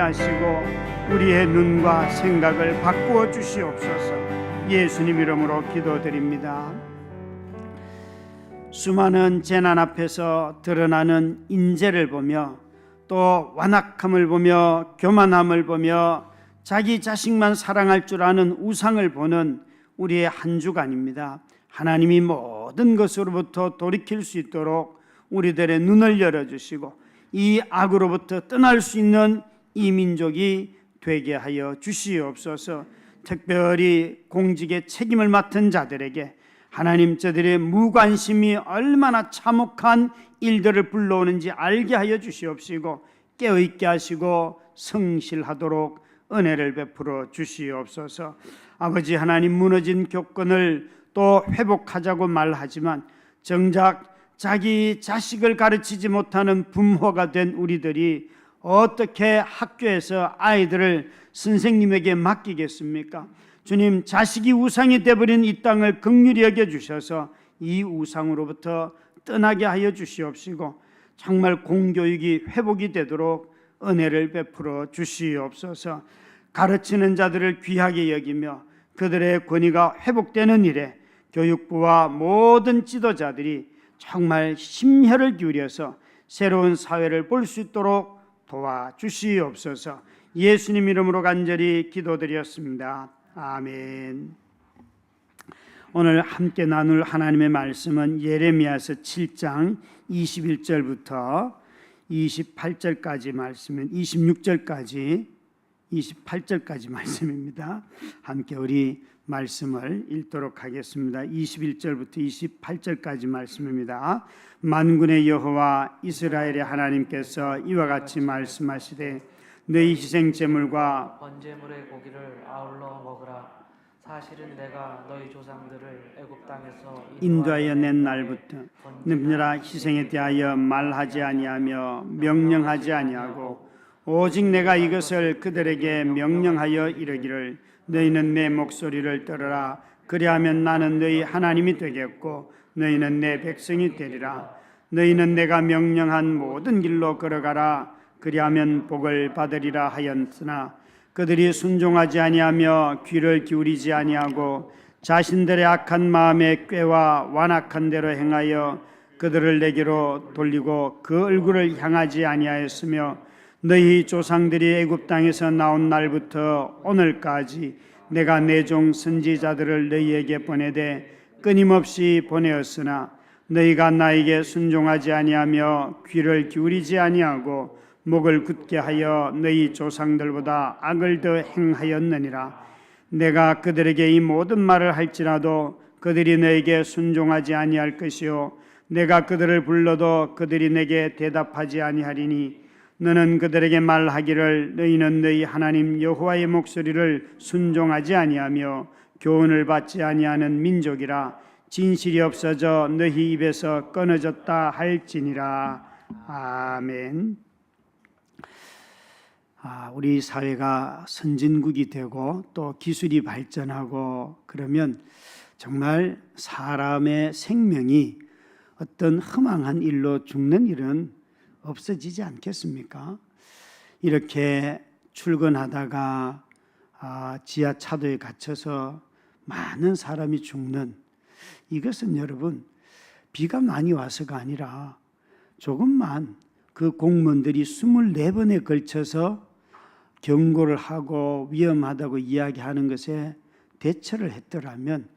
하시고 우리의 눈과 생각을 바꾸어 주시옵소서. 예수님 이름으로 기도드립니다. 수많은 재난 앞에서 드러나는 인재를 보며 또 완악함을 보며 교만함을 보며 자기 자식만 사랑할 줄 아는 우상을 보는 우리의 한 주간입니다. 하나님이 모든 것으로부터 돌이킬 수 있도록 우리들의 눈을 열어주시고 이 악으로부터 떠날 수 있는 이 민족이 되게 하여 주시옵소서. 특별히 공직의 책임을 맡은 자들에게 하나님, 저들의 무관심이 얼마나 참혹한 일들을 불러오는지 알게 하여 주시옵시고 깨어있게 하시고 성실하도록 은혜를 베풀어 주시옵소서. 아버지 하나님, 무너진 교권을 또 회복하자고 말하지만 정작 자기 자식을 가르치지 못하는 부모가 된 우리들이 어떻게 학교에서 아이들을 선생님에게 맡기겠습니까? 주님, 자식이 우상이 되어버린 이 땅을 긍휼히 여겨주셔서 이 우상으로부터 떠나게 하여 주시옵시고 정말 공교육이 회복이 되도록 은혜를 베풀어 주시옵소서. 가르치는 자들을 귀하게 여기며 그들의 권위가 회복되는 일에 교육부와 모든 지도자들이 정말 심혈을 기울여서 새로운 사회를 볼 수 있도록 도와주시옵소서. 예수님 이름으로 간절히 기도드렸습니다. 아멘. 오늘 함께 나눌 하나님의 말씀은 예레미야서 7장 21절부터 28절까지 말씀은 28절까지 말씀입니다. 함께 우리 말씀을 읽도록 하겠습니다. 21절부터 28절까지 말씀입니다. 만군의 여호와 이스라엘의 하나님께서 이와 같이 말씀하시되 너희 희생 제물과 번제물의 고기를 아울러 먹으라. 사실은 내가 너희 조상들을 애굽 땅에서 인도하여 낸 날부터 너희라 희생에 대하여 말하지 아니하며 명령하지 아니하고 오직 내가 이것을 그들에게 명령하여 이르기를 너희는 내 목소리를 들으라. 그리하면 나는 너희 하나님이 되겠고 너희는 내 백성이 되리라. 너희는 내가 명령한 모든 길로 걸어가라. 그리하면 복을 받으리라 하였으나 그들이 순종하지 아니하며 귀를 기울이지 아니하고 자신들의 악한 마음에 꾀와 완악한 대로 행하여 그들을 내게로 돌리고 그 얼굴을 향하지 아니하였으며 너희 조상들이 애굽 땅에서 나온 날부터 오늘까지 내가 내 종 선지자들을 너희에게 보내되 끊임없이 보내었으나 너희가 나에게 순종하지 아니하며 귀를 기울이지 아니하고 목을 굳게 하여 너희 조상들보다 악을 더 행하였느니라. 내가 그들에게 이 모든 말을 할지라도 그들이 너에게 순종하지 아니할 것이요 내가 그들을 불러도 그들이 내게 대답하지 아니하리니 너는 그들에게 말하기를 너희는 너희 하나님 여호와의 목소리를 순종하지 아니하며 교훈을 받지 아니하는 민족이라. 진실이 없어져 너희 입에서 끊어졌다 할지니라. 아멘. 우리 사회가 선진국이 되고 또 기술이 발전하고 그러면 정말 사람의 생명이 어떤 허망한 일로 죽는 일은 없어지지 않겠습니까? 이렇게 출근하다가 지하차도에 갇혀서 많은 사람이 죽는 이것은 여러분 비가 많이 와서가 아니라 조금만 그 공무원들이 24번에 걸쳐서 경고를 하고 위험하다고 이야기하는 것에 대처를 했더라면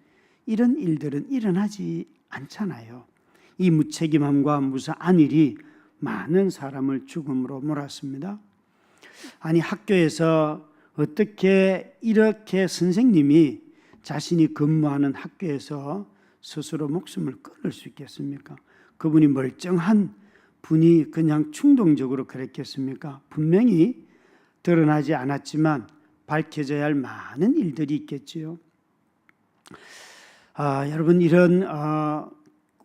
이런 일들은 일어나지 않잖아요. 이 무책임함과 무사한 일이 많은 사람을 죽음으로 몰았습니다. 아니 학교에서 어떻게 이렇게 선생님이 자신이 근무하는 학교에서 스스로 목숨을 끊을 수 있겠습니까? 그분이 멀쩡한 분이 그냥 충동적으로 그랬겠습니까? 분명히 드러나지 않았지만 밝혀져야 할 많은 일들이 있겠지요. 여러분 이런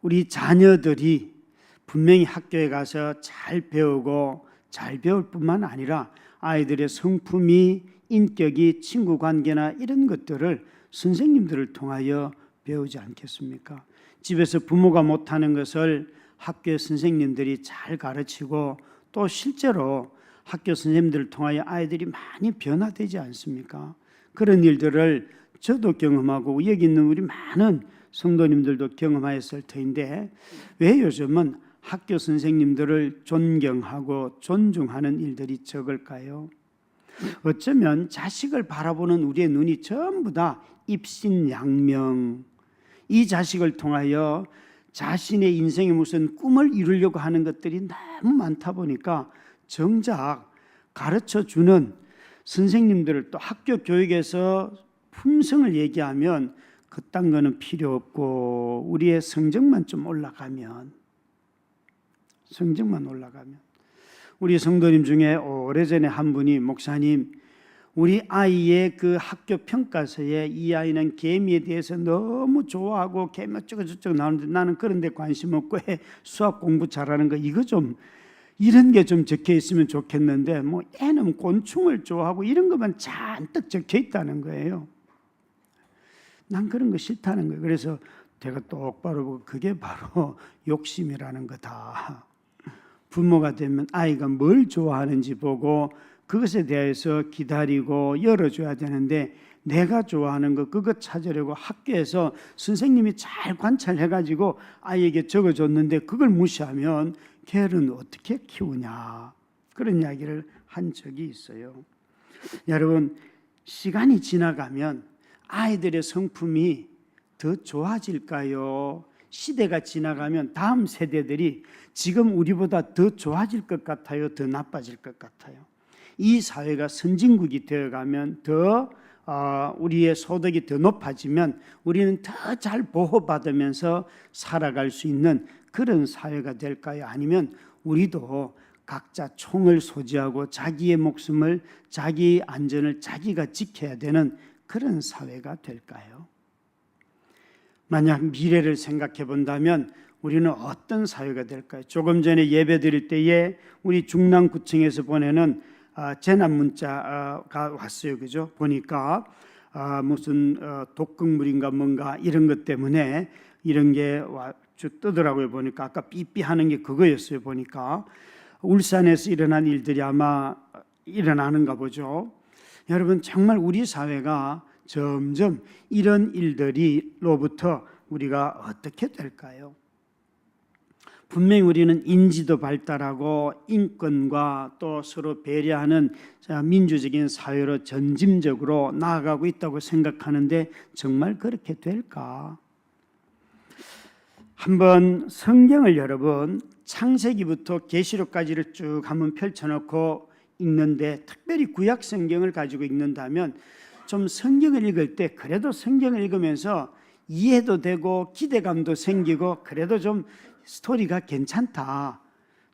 우리 자녀들이 분명히 학교에 가서 잘 배우고 잘 배울 뿐만 아니라 아이들의 성품이 인격이 친구 관계나 이런 것들을 선생님들을 통하여 배우지 않겠습니까? 집에서 부모가 못하는 것을 학교의 선생님들이 잘 가르치고 또 실제로 학교 선생님들을 통하여 아이들이 많이 변화되지 않습니까? 그런 일들을 저도 경험하고 여기 있는 우리 많은 성도님들도 경험하였을 터인데 왜 요즘은 학교 선생님들을 존경하고 존중하는 일들이 적을까요? 어쩌면 자식을 바라보는 우리의 눈이 전부 다 입신양명, 이 자식을 통하여 자신의 인생에 무슨 꿈을 이루려고 하는 것들이 너무 많다 보니까 정작 가르쳐주는 선생님들을 또 학교 교육에서 품성을 얘기하면 그딴 거는 필요 없고 우리의 성적만 좀 올라가면 우리 성도님 중에 오래전에 한 분이 목사님 우리 아이의 그 학교 평가서에 이 아이는 개미에 대해서 너무 좋아하고 개미 어쩌고저쩌고 나오는데 나는 그런 데 관심 없고 수학 공부 잘하는 거 이거 좀 이런 게 좀 적혀 있으면 좋겠는데 뭐 애는 곤충을 좋아하고 이런 것만 잔뜩 적혀 있다는 거예요. 난 그런 거 싫다는 거예요. 그래서 제가 똑바로 보고 그게 바로 욕심이라는 거다. 부모가 되면 아이가 뭘 좋아하는지 보고 그것에 대해서 기다리고 열어줘야 되는데 내가 좋아하는 거 그거 찾으려고 학교에서 선생님이 잘 관찰해가지고 아이에게 적어줬는데 그걸 무시하면 걔를 어떻게 키우냐 그런 이야기를 한 적이 있어요. 여러분 시간이 지나가면 아이들의 성품이 더 좋아질까요? 시대가 지나가면 다음 세대들이 지금 우리보다 더 좋아질 것 같아요? 더 나빠질 것 같아요? 이 사회가 선진국이 되어가면 더 우리의 소득이 더 높아지면 우리는 더 잘 보호받으면서 살아갈 수 있는 그런 사회가 될까요? 아니면 우리도 각자 총을 소지하고 자기의 목숨을 자기 안전을 자기가 지켜야 되는 그런 사회가 될까요? 만약 미래를 생각해 본다면 우리는 어떤 사회가 될까요? 조금 전에 예배 드릴 때에 우리 중랑구청에서 보내는 재난 문자가 왔어요. 그죠? 보니까 무슨 독극물인가 뭔가 이런 것 때문에 이런 게 뜨더라고요. 보니까 아까 삐삐 하는 게 그거였어요. 보니까 울산에서 일어난 일들이 아마 일어나는가 보죠. 여러분 정말 우리 사회가 점점 이런 일들로부터 우리가 어떻게 될까요? 분명히 우리는 인지도 발달하고 인권과 또 서로 배려하는 민주적인 사회로 전짐적으로 나아가고 있다고 생각하는데 정말 그렇게 될까? 한번 성경을 여러분 창세기부터 계시록까지를 쭉 한번 펼쳐놓고 읽는데 특별히 구약 성경을 가지고 읽는다면 좀 성경을 읽을 때 그래도 성경을 읽으면서 이해도 되고 기대감도 생기고 그래도 좀 스토리가 괜찮다,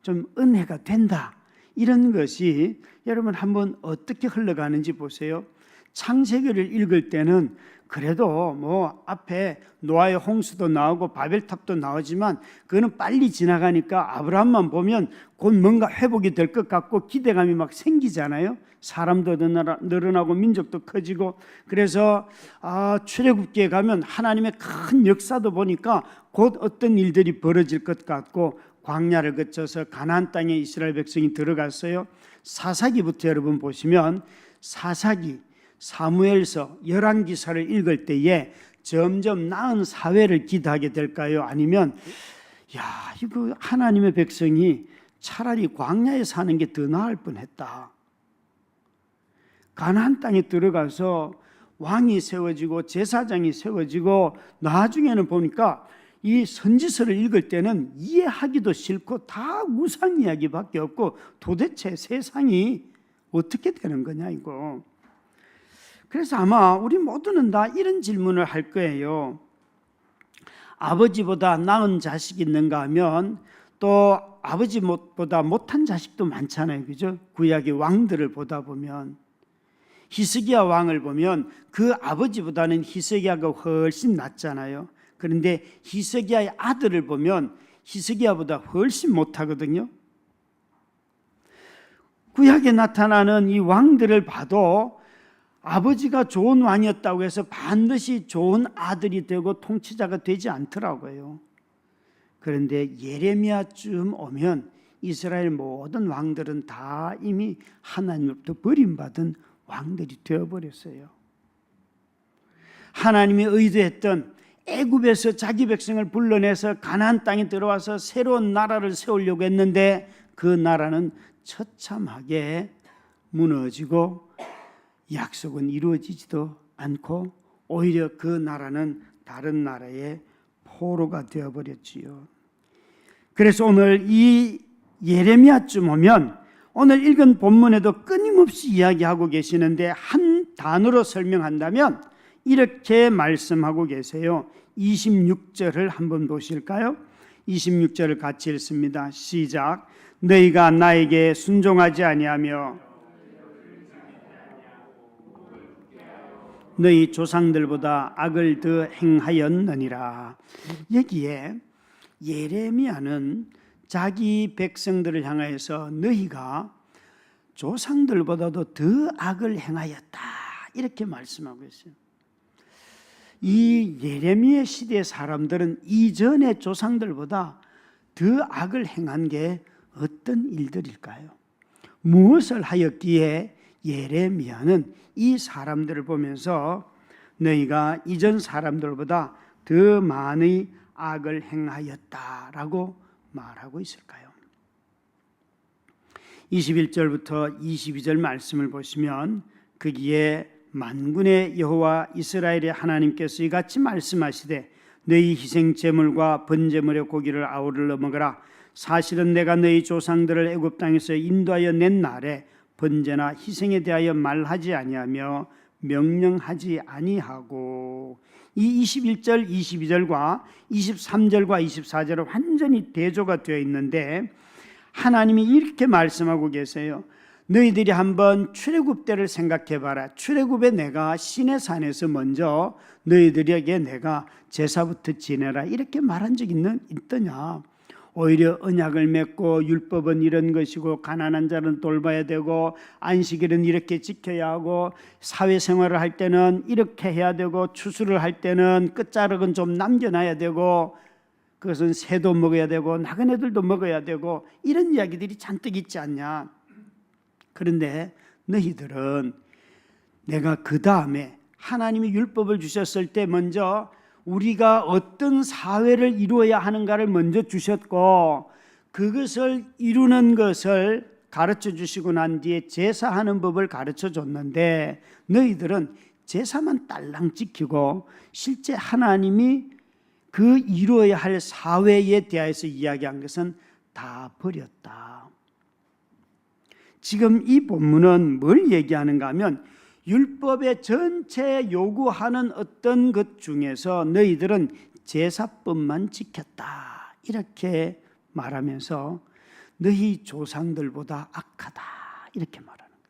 좀 은혜가 된다 이런 것이 여러분 한번 어떻게 흘러가는지 보세요. 창세기를 읽을 때는 그래도 뭐 앞에 노아의 홍수도 나오고 바벨탑도 나오지만 그거는 빨리 지나가니까 아브라함만 보면 곧 뭔가 회복이 될 것 같고 기대감이 막 생기잖아요. 사람도 늘어나고 민족도 커지고 그래서 출애굽기에 가면 하나님의 큰 역사도 보니까 곧 어떤 일들이 벌어질 것 같고 광야를 거쳐서 가나안 땅에 이스라엘 백성이 들어갔어요. 사사기부터 여러분 보시면 사사기, 사무엘서, 열왕기사를 읽을 때에 점점 나은 사회를 기대하게 될까요? 아니면 이거 하나님의 백성이 차라리 광야에 사는 게 더 나을 뻔했다. 가나안 땅에 들어가서 왕이 세워지고 제사장이 세워지고 나중에는 보니까 이 선지서를 읽을 때는 이해하기도 싫고 다 우상 이야기밖에 없고 도대체 세상이 어떻게 되는 거냐 이거. 그래서 아마 우리 모두는 다 이런 질문을 할 거예요. 아버지보다 나은 자식이 있는가 하면 또 아버지보다 못한 자식도 많잖아요. 그죠? 구약의 왕들을 보다 보면 히스기야 왕을 보면 그 아버지보다는 히스기야가 훨씬 낫잖아요. 그런데 히스기야의 아들을 보면 히스기야보다 훨씬 못하거든요. 구약에 나타나는 이 왕들을 봐도 아버지가 좋은 왕이었다고 해서 반드시 좋은 아들이 되고 통치자가 되지 않더라고요. 그런데 예레미야쯤 오면 이스라엘 모든 왕들은 다 이미 하나님으로부터 버림받은 왕들이 되어버렸어요. 하나님이 의도했던 애굽에서 자기 백성을 불러내서 가나안 땅에 들어와서 새로운 나라를 세우려고 했는데 그 나라는 처참하게 무너지고 약속은 이루어지지도 않고 오히려 그 나라는 다른 나라의 포로가 되어버렸지요. 그래서 오늘 이 예레미야쯤 오면 오늘 읽은 본문에도 끊임없이 이야기하고 계시는데 한 단어로 설명한다면 이렇게 말씀하고 계세요. 26절을 한번 보실까요? 26절을 같이 읽습니다. 시작. 너희가 나에게 순종하지 아니하며 너희 조상들보다 악을 더 행하였느니라. 여기에 예레미야는 자기 백성들을 향하여서 너희가 조상들보다도 더 악을 행하였다 이렇게 말씀하고 있어요. 이 예레미야 시대의 사람들은 이전의 조상들보다 더 악을 행한 게 어떤 일들일까요? 무엇을 하였기에 예레미야는 이 사람들을 보면서 너희가 이전 사람들보다 더 많이 악을 행하였다라고 말하고 있을까요? 21절부터 22절 말씀을 보시면 거기에 만군의 여호와 이스라엘의 하나님께서 이같이 말씀하시되 너희 희생 제물과 번제물의 고기를 아우르러 먹으라. 사실은 내가 너희 조상들을 애굽 땅에서 인도하여 낸 날에 번제나 희생에 대하여 말하지 아니하며 명령하지 아니하고. 이 21절, 22절과 23절과 24절은 완전히 대조가 되어 있는데 하나님이 이렇게 말씀하고 계세요. 너희들이 한번 출애굽 때를 생각해 봐라. 출애굽에 내가 시내산에서 먼저 너희들에게 내가 제사부터 지내라 이렇게 말한 적 있더냐? 오히려 언약을 맺고 율법은 이런 것이고 가난한 자는 돌봐야 되고 안식일은 이렇게 지켜야 하고 사회생활을 할 때는 이렇게 해야 되고 추수를 할 때는 끝자락은 좀 남겨놔야 되고 그것은 새도 먹어야 되고 나그네들도 먹어야 되고 이런 이야기들이 잔뜩 있지 않냐? 그런데 너희들은 내가 그 다음에 하나님이 율법을 주셨을 때 먼저 우리가 어떤 사회를 이루어야 하는가를 먼저 주셨고 그것을 이루는 것을 가르쳐 주시고 난 뒤에 제사하는 법을 가르쳐 줬는데 너희들은 제사만 딸랑 지키고 실제 하나님이 그 이루어야 할 사회에 대해서 이야기한 것은 다 버렸다. 지금 이 본문은 뭘 얘기하는가 하면 율법의 전체 요구하는 어떤 것 중에서 너희들은 제사법만 지켰다 이렇게 말하면서 너희 조상들보다 악하다 이렇게 말하는 거예요.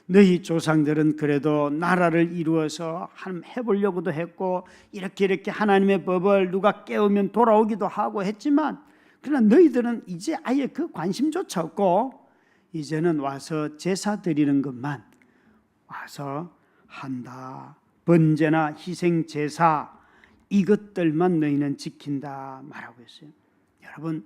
너희 조상들은 그래도 나라를 이루어서 해보려고도 했고 이렇게 하나님의 법을 누가 깨우면 돌아오기도 하고 했지만 그러나 너희들은 이제 아예 그 관심조차 없고 이제는 와서 제사 드리는 것만 와서 한다. 번제나 희생 제사 이것들만 너희는 지킨다 말하고 있어요. 여러분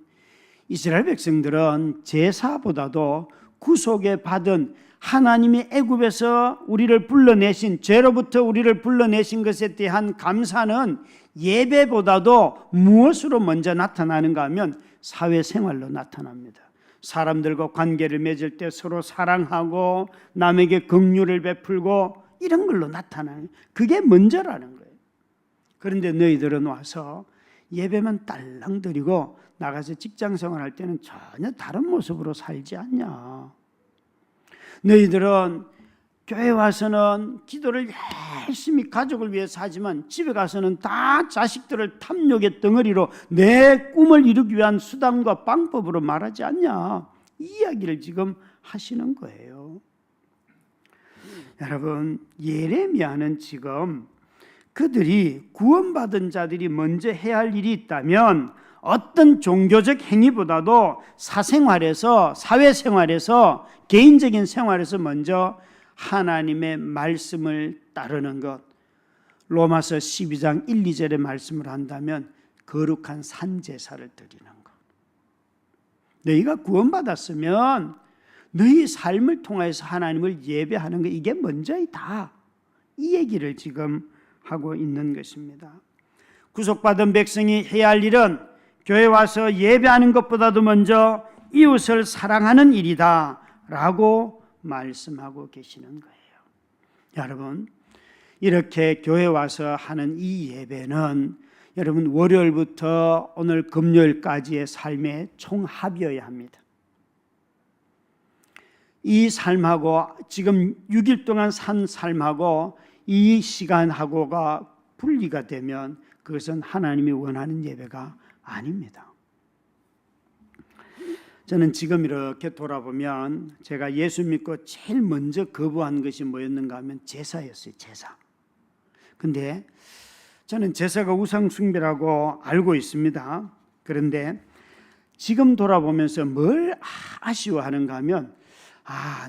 이스라엘 백성들은 제사보다도 구속에 받은 하나님이 애굽에서 우리를 불러내신 죄로부터 우리를 불러내신 것에 대한 감사는 예배보다도 무엇으로 먼저 나타나는가 하면 사회생활로 나타납니다. 사람들과 관계를 맺을 때 서로 사랑하고 남에게 긍휼을 베풀고 이런 걸로 나타나는 그게 먼저라는 거예요. 그런데 너희들은 와서 예배만 딸랑 드리고 나가서 직장생활 할 때는 전혀 다른 모습으로 살지 않냐. 너희들은 교회 와서는 기도를 열심히 가족을 위해서 하지만 집에 가서는 다 자식들을 탐욕의 덩어리로 내 꿈을 이루기 위한 수단과 방법으로 말하지 않냐. 이 이야기를 지금 하시는 거예요. 여러분 예레미야는 지금 그들이 구원받은 자들이 먼저 해야 할 일이 있다면 어떤 종교적 행위보다도 사생활에서 사회생활에서 개인적인 생활에서 먼저 하나님의 말씀을 따르는 것, 로마서 12장 1, 2절의 말씀을 한다면 거룩한 산제사를 드리는 것. 너희가 구원받았으면 너희 삶을 통해서 하나님을 예배하는 거 이게 먼저이다. 이 얘기를 지금 하고 있는 것입니다. 구속받은 백성이 해야 할 일은 교회 와서 예배하는 것보다도 먼저 이웃을 사랑하는 일이다 라고 말씀하고 계시는 거예요. 여러분, 이렇게 교회 와서 하는 이 예배는 여러분 월요일부터 오늘 금요일까지의 삶의 총합이어야 합니다. 이 삶하고 지금 6일 동안 산 삶하고 이 시간하고가 분리가 되면 그것은 하나님이 원하는 예배가 아닙니다. 저는 지금 이렇게 돌아보면 제가 예수 믿고 제일 먼저 거부한 것이 뭐였는가 하면 제사였어요. 제사. 근데 저는 제사가 우상 숭배라고 알고 있습니다. 그런데 지금 돌아보면서 뭘 아쉬워하는가 하면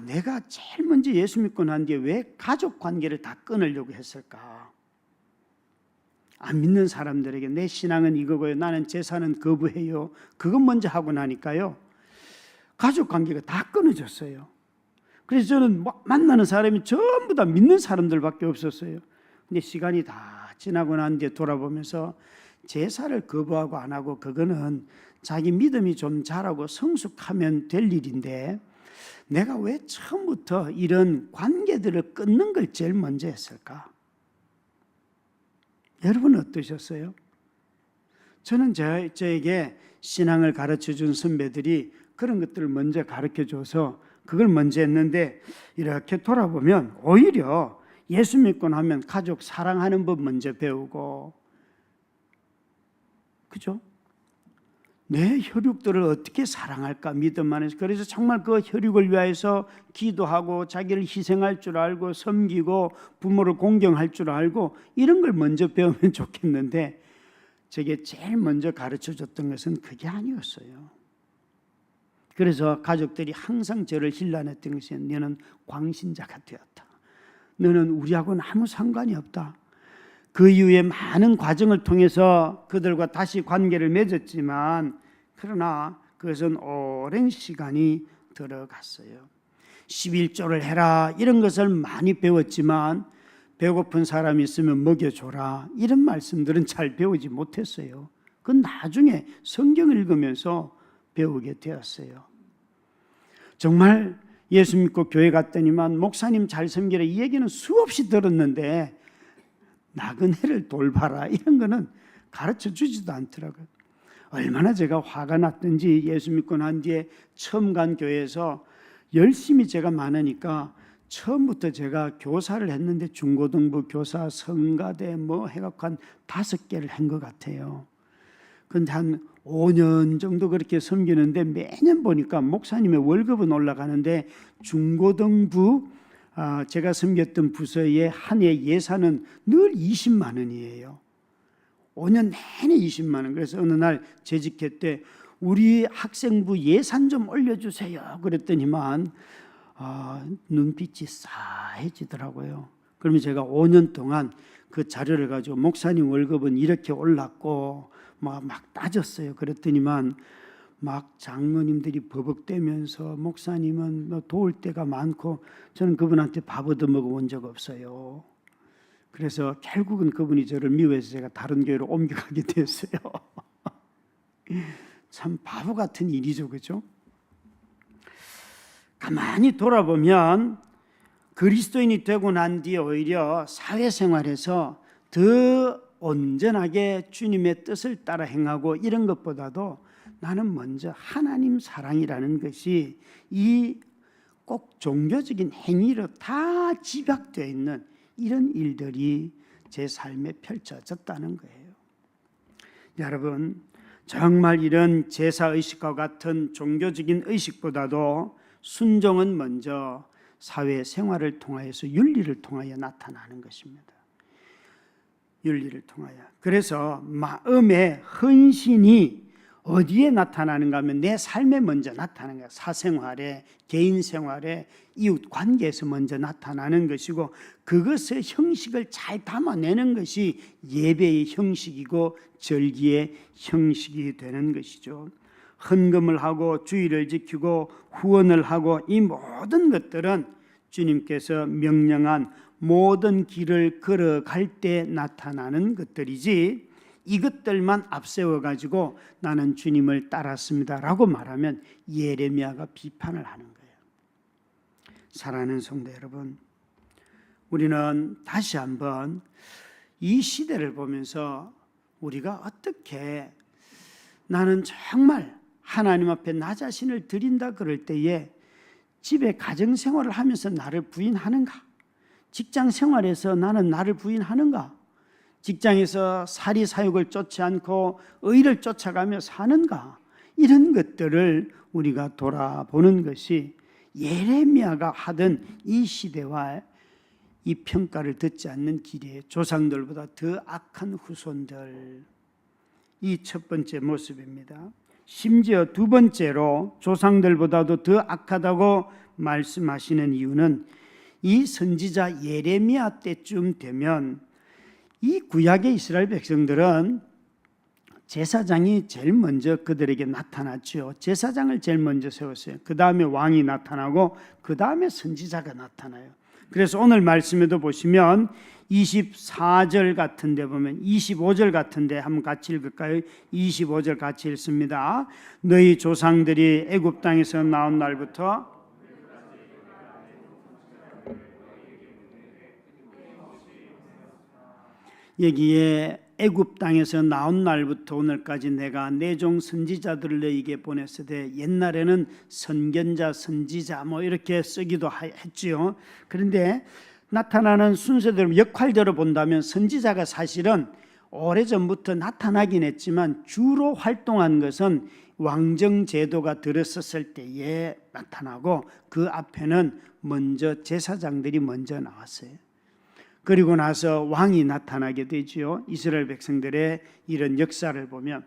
내가 제일 먼저 예수 믿고 난 뒤에 왜 가족 관계를 다 끊으려고 했을까? 안 믿는 사람들에게 내 신앙은 이거고요, 나는 제사는 거부해요, 그것 먼저 하고 나니까요 가족 관계가 다 끊어졌어요. 그래서 저는 만나는 사람이 전부 다 믿는 사람들밖에 없었어요. 근데 시간이 다 지나고 난 뒤에 돌아보면서 제사를 거부하고 안 하고 그거는 자기 믿음이 좀 자라고 성숙하면 될 일인데 내가 왜 처음부터 이런 관계들을 끊는 걸 제일 먼저 했을까? 여러분은 어떠셨어요? 저는 저에게 신앙을 가르쳐준 선배들이 그런 것들을 먼저 가르쳐줘서 그걸 먼저 했는데 이렇게 돌아보면 오히려 예수 믿고 나면 가족 사랑하는 법 먼저 배우고, 그죠? 내 혈육들을 어떻게 사랑할까 믿음 안에서. 그래서 정말 그 혈육을 위해서 기도하고 자기를 희생할 줄 알고 섬기고 부모를 공경할 줄 알고 이런 걸 먼저 배우면 좋겠는데 저게 제일 먼저 가르쳐줬던 것은 그게 아니었어요. 그래서 가족들이 항상 저를 힐난했던 것이 너는 광신자가 되었다. 너는 우리하고는 아무 상관이 없다. 그 이후에 많은 과정을 통해서 그들과 다시 관계를 맺었지만 그러나 그것은 오랜 시간이 들어갔어요. 11조를 해라 이런 것을 많이 배웠지만 배고픈 사람이 있으면 먹여줘라 이런 말씀들은 잘 배우지 못했어요. 그건 나중에 성경을 읽으면서 배우게 되었어요. 정말 예수 믿고 교회 갔더니만 목사님 잘 섬기라 이 얘기는 수없이 들었는데 나그네를 돌봐라 이런 거는 가르쳐 주지도 않더라고요. 얼마나 제가 화가 났든지 예수 믿고 난 뒤에 처음 간 교회에서 열심히 제가 많으니까 처음부터 제가 교사를 했는데 중고등부 교사, 성가대 뭐 해갖고 한 5개를 한 것 같아요. 근데 한 5년 정도 그렇게 섬기는데 매년 보니까 목사님의 월급은 올라가는데 중고등부 제가 섬겼던 부서의 한 해 예산은 늘 20만 원이에요. 5년 내내 20만 원. 그래서 어느 날 재직회 때 우리 학생부 예산 좀 올려주세요 그랬더니만 눈빛이 싸해지더라고요. 그러면 제가 5년 동안 그 자료를 가지고 목사님 월급은 이렇게 올랐고 막 따졌어요. 그랬더니만 막 장로님들이 버벅대면서 목사님은 도울 때가 많고 저는 그분한테 밥 얻어먹어 본 적 없어요. 그래서 결국은 그분이 저를 미워해서 제가 다른 교회로 옮겨가게 됐어요. 참 바보 같은 일이죠, 그죠? 가만히 돌아보면 그리스도인이 되고 난 뒤에 오히려 사회생활에서 더 온전하게 주님의 뜻을 따라 행하고 이런 것보다도 나는 먼저 하나님 사랑이라는 것이 이 꼭 종교적인 행위로 다 집약되어 있는 이런 일들이 제 삶에 펼쳐졌다는 거예요. 여러분, 정말 이런 제사의식과 같은 종교적인 의식보다도 순종은 먼저 사회생활을 통하여서 윤리를 통하여 나타나는 것입니다. 윤리를 통하여. 그래서 마음의 헌신이 어디에 나타나는가 하면 내 삶에 먼저 나타나는 거야. 사생활에, 개인생활에, 이웃관계에서 먼저 나타나는 것이고 그것의 형식을 잘 담아내는 것이 예배의 형식이고 절기의 형식이 되는 것이죠. 헌금을 하고 주의를 지키고 후원을 하고 이 모든 것들은 주님께서 명령한 모든 길을 걸어갈 때 나타나는 것들이지 이것들만 앞세워 가지고 나는 주님을 따랐습니다라고 말하면 예레미야가 비판을 하는 거예요. 사랑하는 성도 여러분, 우리는 다시 한번 이 시대를 보면서 우리가 어떻게 나는 정말 하나님 앞에 나 자신을 드린다 그럴 때에 집에 가정생활을 하면서 나를 부인하는가? 직장 생활에서 나는 나를 부인하는가? 직장에서 사리사욕을 쫓지 않고 의를 쫓아가며 사는가? 이런 것들을 우리가 돌아보는 것이 예레미야가 하던 이 시대와 이 평가를 듣지 않는 길이에요. 조상들보다 더 악한 후손들, 이 첫 번째 모습입니다. 심지어 두 번째로 조상들보다도 더 악하다고 말씀하시는 이유는 이 선지자 예레미야 때쯤 되면 이 구약의 이스라엘 백성들은 제사장이 제일 먼저 그들에게 나타났죠. 제사장을 제일 먼저 세웠어요. 그 다음에 왕이 나타나고 그 다음에 선지자가 나타나요. 그래서 오늘 말씀에도 보시면 24절 같은데 보면 25절 같은데 한번 같이 읽을까요? 25절 같이 읽습니다. 너희 조상들이 애굽 땅에서 나온 날부터 여기에 애굽 땅에서 나온 날부터 오늘까지 내가 내 종 선지자들을 너희에게 보냈으되, 옛날에는 선견자, 선지자 뭐 이렇게 쓰기도 했지요. 그런데 나타나는 순서대로 역할대로 본다면 선지자가 사실은 오래전부터 나타나긴 했지만 주로 활동한 것은 왕정 제도가 들었었을 때에 나타나고 그 앞에는 먼저 제사장들이 먼저 나왔어요. 그리고 나서 왕이 나타나게 되지요. 이스라엘 백성들의 이런 역사를 보면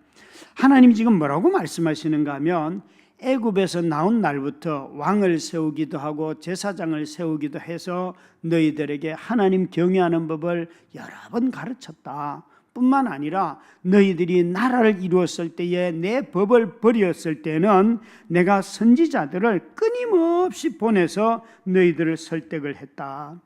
하나님이 지금 뭐라고 말씀하시는가 하면 애굽에서 나온 날부터 왕을 세우기도 하고 제사장을 세우기도 해서 너희들에게 하나님 경외하는 법을 여러 번 가르쳤다. 뿐만 아니라 너희들이 나라를 이루었을 때에 내 법을 버렸을 때는 내가 선지자들을 끊임없이 보내서 너희들을 설득을 했다.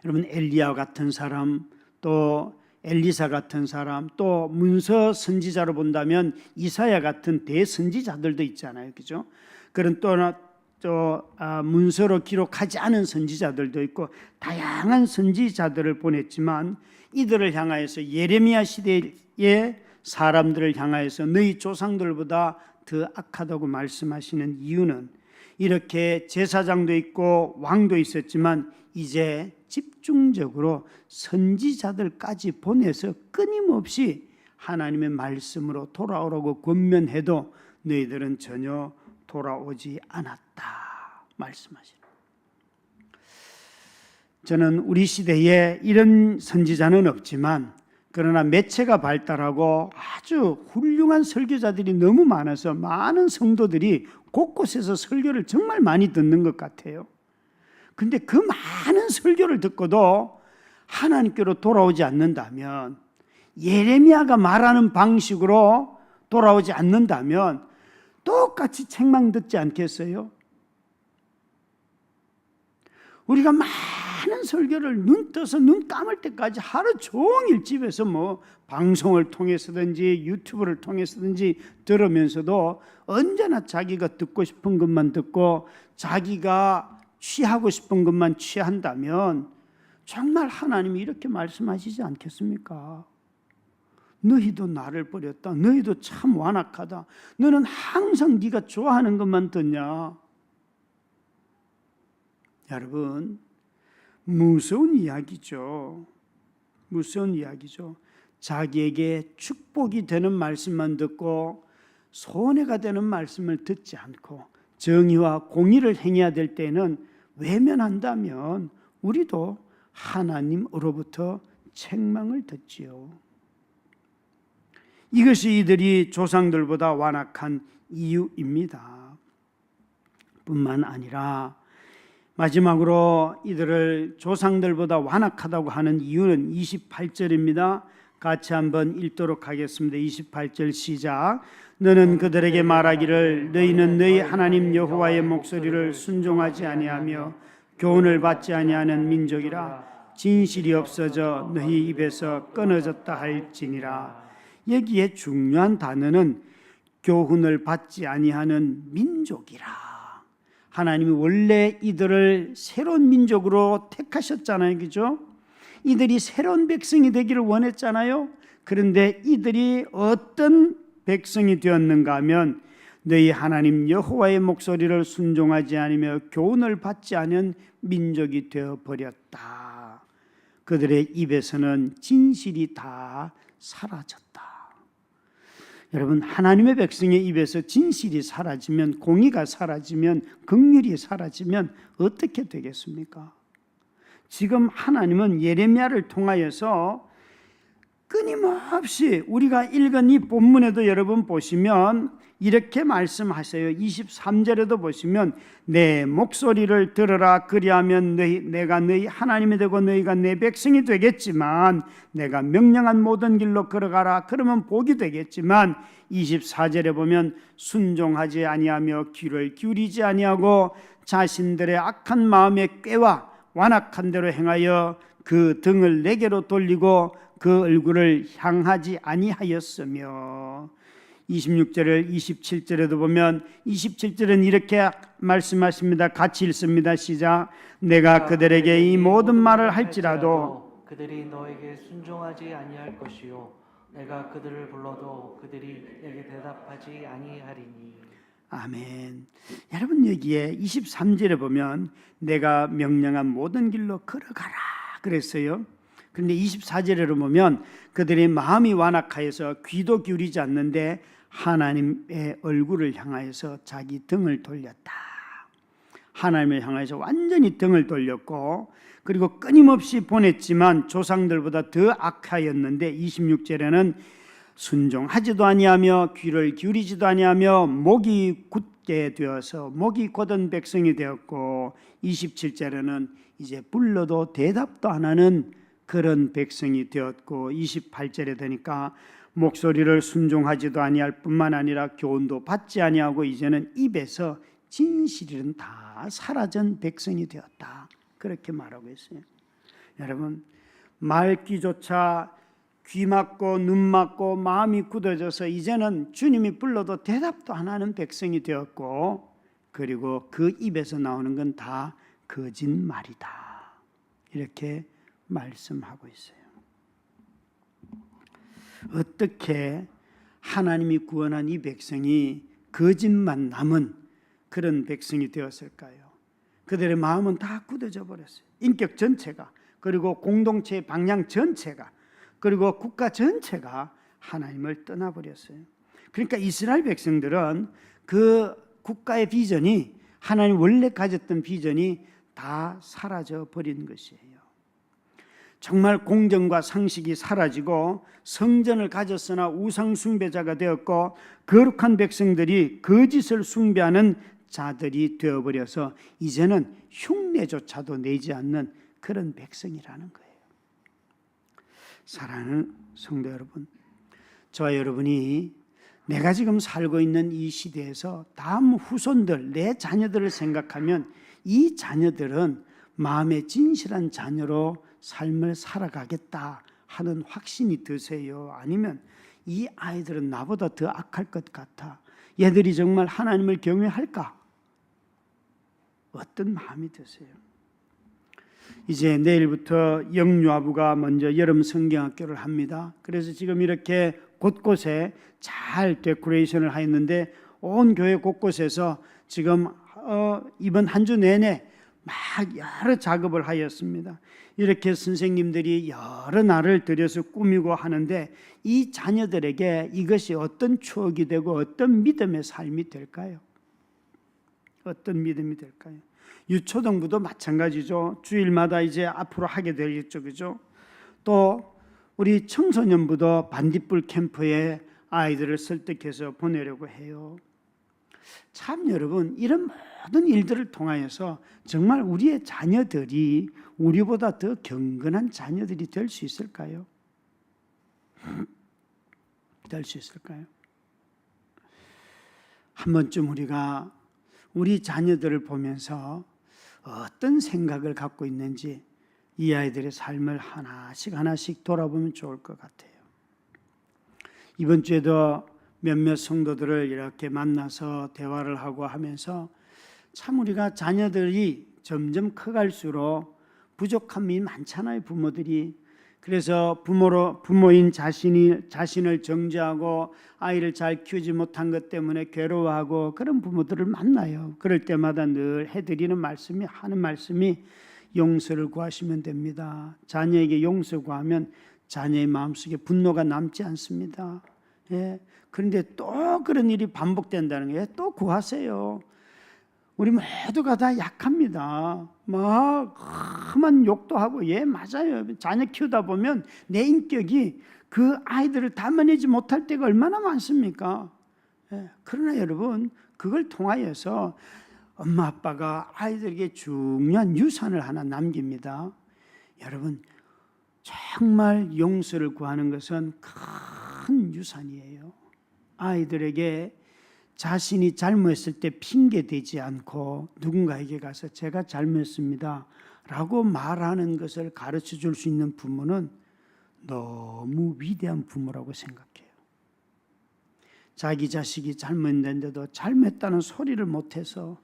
여러분, 엘리야 같은 사람, 또 엘리사 같은 사람, 또 문서 선지자로 본다면 이사야 같은 대선지자들도 있잖아요, 그죠? 그런 또 문서로 기록하지 않은 선지자들도 있고 다양한 선지자들을 보냈지만 이들을 향하여서 예레미야 시대의 사람들을 향하여서 너희 조상들보다 더 악하다고 말씀하시는 이유는 이렇게 제사장도 있고 왕도 있었지만 이제 집중적으로 선지자들까지 보내서 끊임없이 하나님의 말씀으로 돌아오라고 권면해도 너희들은 전혀 돌아오지 않았다 말씀하시는. 저는 우리 시대에 이런 선지자는 없지만 그러나 매체가 발달하고 아주 훌륭한 설교자들이 너무 많아서 많은 성도들이 곳곳에서 설교를 정말 많이 듣는 것 같아요. 근데 그 많은 설교를 듣고도 하나님께로 돌아오지 않는다면, 예레미야가 말하는 방식으로 돌아오지 않는다면 똑같이 책망 듣지 않겠어요? 우리가 많은 설교를 눈 떠서 눈 감을 때까지 하루 종일 집에서 뭐 방송을 통해서든지 유튜브를 통해서든지 들으면서도 언제나 자기가 듣고 싶은 것만 듣고 자기가 취하고 싶은 것만 취한다면 정말 하나님이 이렇게 말씀하시지 않겠습니까? 너희도 나를 버렸다. 너희도 참 완악하다. 너는 항상 네가 좋아하는 것만 듣냐? 여러분, 무서운 이야기죠. 무서운 이야기죠. 자기에게 축복이 되는 말씀만 듣고 손해가 되는 말씀을 듣지 않고 정의와 공의를 행해야 될 때는 외면한다면 우리도 하나님으로부터 책망을 듣지요. 이것이 이들이 조상들보다 완악한 이유입니다. 뿐만 아니라 마지막으로 이들을 조상들보다 완악하다고 하는 이유는 28절입니다. 같이 한번 읽도록 하겠습니다. 28절 시작. 너는 그들에게 말하기를 너희는 너희 하나님 여호와의 목소리를 순종하지 아니하며 교훈을 받지 아니하는 민족이라 진실이 없어져 너희 입에서 끊어졌다 할지니라. 여기에 중요한 단어는 교훈을 받지 아니하는 민족이라. 하나님이 원래 이들을 새로운 민족으로 택하셨잖아요, 그죠? 이들이 새로운 백성이 되기를 원했잖아요. 그런데 이들이 어떤 백성이 되었는가 하면 너희 하나님 여호와의 목소리를 순종하지 않으며 교훈을 받지 않은 민족이 되어버렸다. 그들의 입에서는 진실이 다 사라졌다. 여러분, 하나님의 백성의 입에서 진실이 사라지면, 공의가 사라지면, 긍휼이 사라지면 어떻게 되겠습니까? 지금 하나님은 예레미야를 통하여서 끊임없이 우리가 읽은 이 본문에도 여러분 보시면 이렇게 말씀하세요. 23절에도 보시면 내 목소리를 들으라 그리하면 내가 너희 하나님이 되고 너희가 내 백성이 되겠지만 내가 명령한 모든 길로 걸어가라 그러면 복이 되겠지만 24절에 보면 순종하지 아니하며 귀를 기울이지 아니하고 자신들의 악한 마음의 꾀와 완악한 대로 행하여 그 등을 내게로 돌리고 그 얼굴을 향하지 아니하였으며 26절을 27절에도 보면 27절은 이렇게 말씀하십니다. 같이 읽습니다. 시작. 내가 그들에게 이 모든 말을 할지라도 그들이 너에게 순종하지 아니할 것이요 내가 그들을 불러도 그들이 내게 대답하지 아니하리니. 아멘. 여러분, 여기에 23절에 보면 내가 명령한 모든 길로 걸어가라 그랬어요. 그런데 24절에 보면 그들의 마음이 완악하여서 귀도 기울이지 않는데 하나님의 얼굴을 향하여서 자기 등을 돌렸다. 하나님을 향하여서 완전히 등을 돌렸고, 그리고 끊임없이 보냈지만 조상들보다 더 악하였는데 26절에는 순종하지도 아니하며 귀를 기울이지도 아니하며 목이 굳게 되어서 목이 곧은 백성이 되었고, 27절에는 이제 불러도 대답도 안 하는 그런 백성이 되었고, 28절에 되니까 목소리를 순종하지도 아니할 뿐만 아니라 교훈도 받지 아니하고 이제는 입에서 진실은 다 사라진 백성이 되었다. 그렇게 말하고 있어요. 여러분, 말귀조차 귀 막고 눈 막고 마음이 굳어져서 이제는 주님이 불러도 대답도 안 하는 백성이 되었고, 그리고 그 입에서 나오는 건 다 거짓말이다. 이렇게 말씀하고 있어요. 어떻게 하나님이 구원한 이 백성이 거짓만 남은 그런 백성이 되었을까요? 그들의 마음은 다 굳어져 버렸어요. 인격 전체가, 그리고 공동체의 방향 전체가, 그리고 국가 전체가 하나님을 떠나버렸어요. 그러니까 이스라엘 백성들은 그 국가의 비전이, 하나님 원래 가졌던 비전이 다 사라져 버린 것이에요. 정말 공정과 상식이 사라지고 성전을 가졌으나 우상 숭배자가 되었고, 거룩한 백성들이 거짓을 숭배하는 자들이 되어버려서 이제는 흉내조차도 내지 않는 그런 백성이라는 거예요. 사랑하는 성도 여러분, 저와 여러분이 내가 지금 살고 있는 이 시대에서 다음 후손들, 내 자녀들을 생각하면 이 자녀들은 마음의 진실한 자녀로 삶을 살아가겠다 하는 확신이 드세요? 아니면 이 아이들은 나보다 더 악할 것 같아, 얘들이 정말 하나님을 경외할까? 어떤 마음이 드세요? 이제 내일부터 영유아부가 먼저 여름 성경학교를 합니다. 그래서 지금 이렇게 곳곳에 잘 데코레이션을 하였는데 온 교회 곳곳에서 지금 이번 한 주 내내 막 여러 작업을 하였습니다. 이렇게 선생님들이 여러 날을 들여서 꾸미고 하는데 이 자녀들에게 이것이 어떤 추억이 되고 어떤 믿음의 삶이 될까요? 어떤 믿음이 될까요? 유초등부도 마찬가지죠. 주일마다 이제 앞으로 하게 되겠죠, 그죠? 또 우리 청소년부도 반딧불 캠프에 아이들을 설득해서 보내려고 해요. 참 여러분, 이런 모든 일들을 통하여서 정말 우리의 자녀들이 우리보다 더 경건한 자녀들이 될 수 있을까요? 될 수 있을까요? 한 번쯤 우리가 우리 자녀들을 보면서 어떤 생각을 갖고 있는지 이 아이들의 삶을 하나씩 돌아보면 좋을 것 같아요. 이번 주에도 몇몇 성도들을 이렇게 만나서 대화를 하고 하면서 참 우리가 자녀들이 점점 커갈수록 부족함이 많잖아요, 부모들이. 그래서 부모인 자신을 정죄하고 아이를 잘 키우지 못한 것 때문에 괴로워하고 그런 부모들을 만나요. 그럴 때마다 늘 하는 말씀이 용서를 구하시면 됩니다. 자녀에게 용서 구하면 자녀의 마음속에 분노가 남지 않습니다. 예. 그런데 또 그런 일이 반복된다는 거예요. 또 구하세요. 우리 모두가 다 약합니다. 막 험한 욕도 하고, 예, 맞아요. 자녀 키우다 보면 내 인격이 그 아이들을 담아내지 못할 때가 얼마나 많습니까? 예, 그러나 여러분, 그걸 통하여서 엄마 아빠가 아이들에게 중요한 유산을 하나 남깁니다. 여러분, 정말 용서를 구하는 것은 큰 유산이에요. 아이들에게 자신이 잘못했을 때 핑계대지 않고 누군가에게 가서 제가 잘못했습니다 라고 말하는 것을 가르쳐 줄 수 있는 부모는 너무 위대한 부모라고 생각해요. 자기 자식이 잘못했는데도 잘못했다는 소리를 못해서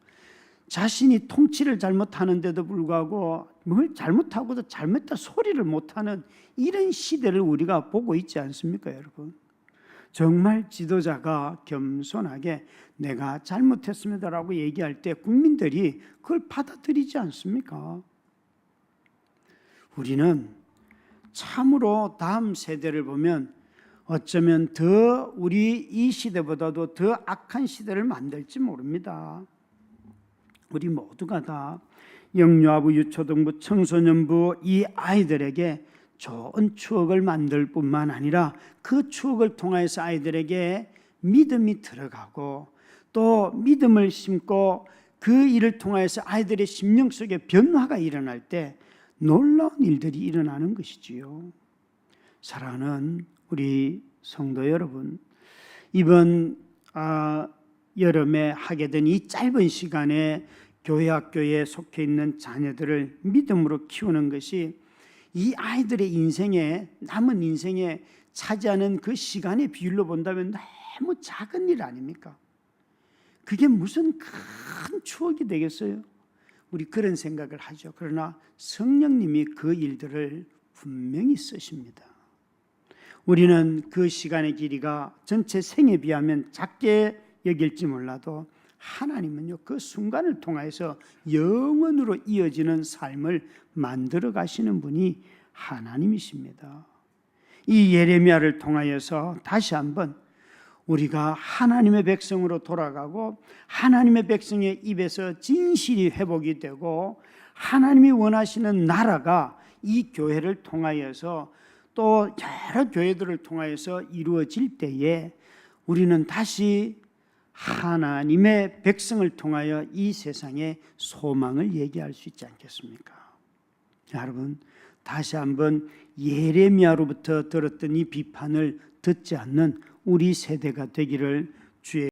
자신이 통치를 잘못하는데도 불구하고 뭘 잘못하고도 잘못했다 소리를 못하는 이런 시대를 우리가 보고 있지 않습니까, 여러분? 정말 지도자가 겸손하게 내가 잘못했습니다라고 얘기할 때 국민들이 그걸 받아들이지 않습니까? 우리는 참으로 다음 세대를 보면 어쩌면 더 우리 이 시대보다도 더 악한 시대를 만들지 모릅니다. 우리 모두가 다 영유아부, 유초등부, 청소년부 이 아이들에게 좋은 추억을 만들 뿐만 아니라 그 추억을 통해서 아이들에게 믿음이 들어가고 또 믿음을 심고 그 일을 통해서 아이들의 심령 속에 변화가 일어날 때 놀라운 일들이 일어나는 것이지요. 사랑하는 우리 성도 여러분, 이번 여름에 하게 된 이 짧은 시간에 교회 학교에 속해 있는 자녀들을 믿음으로 키우는 것이 이 아이들의 인생에 남은 인생에 차지하는 그 시간의 비율로 본다면 너무 작은 일 아닙니까? 그게 무슨 큰 추억이 되겠어요? 우리 그런 생각을 하죠. 그러나 성령님이 그 일들을 분명히 쓰십니다. 우리는 그 시간의 길이가 전체 생에 비하면 작게 여길지 몰라도 하나님은요, 그 순간을 통해서 영원으로 이어지는 삶을 만들어 가시는 분이 하나님이십니다. 이 예레미야를 통하여서 다시 한번 우리가 하나님의 백성으로 돌아가고 하나님의 백성의 입에서 진실이 회복이 되고 하나님이 원하시는 나라가 이 교회를 통하여서 또 여러 교회들을 통하여서 이루어질 때에 우리는 다시 하나님의 백성을 통하여 이 세상에 소망을 얘기할 수 있지 않겠습니까? 여러분, 다시 한번 예레미야로부터 들었던 이 비판을 듣지 않는 우리 세대가 되기를 주의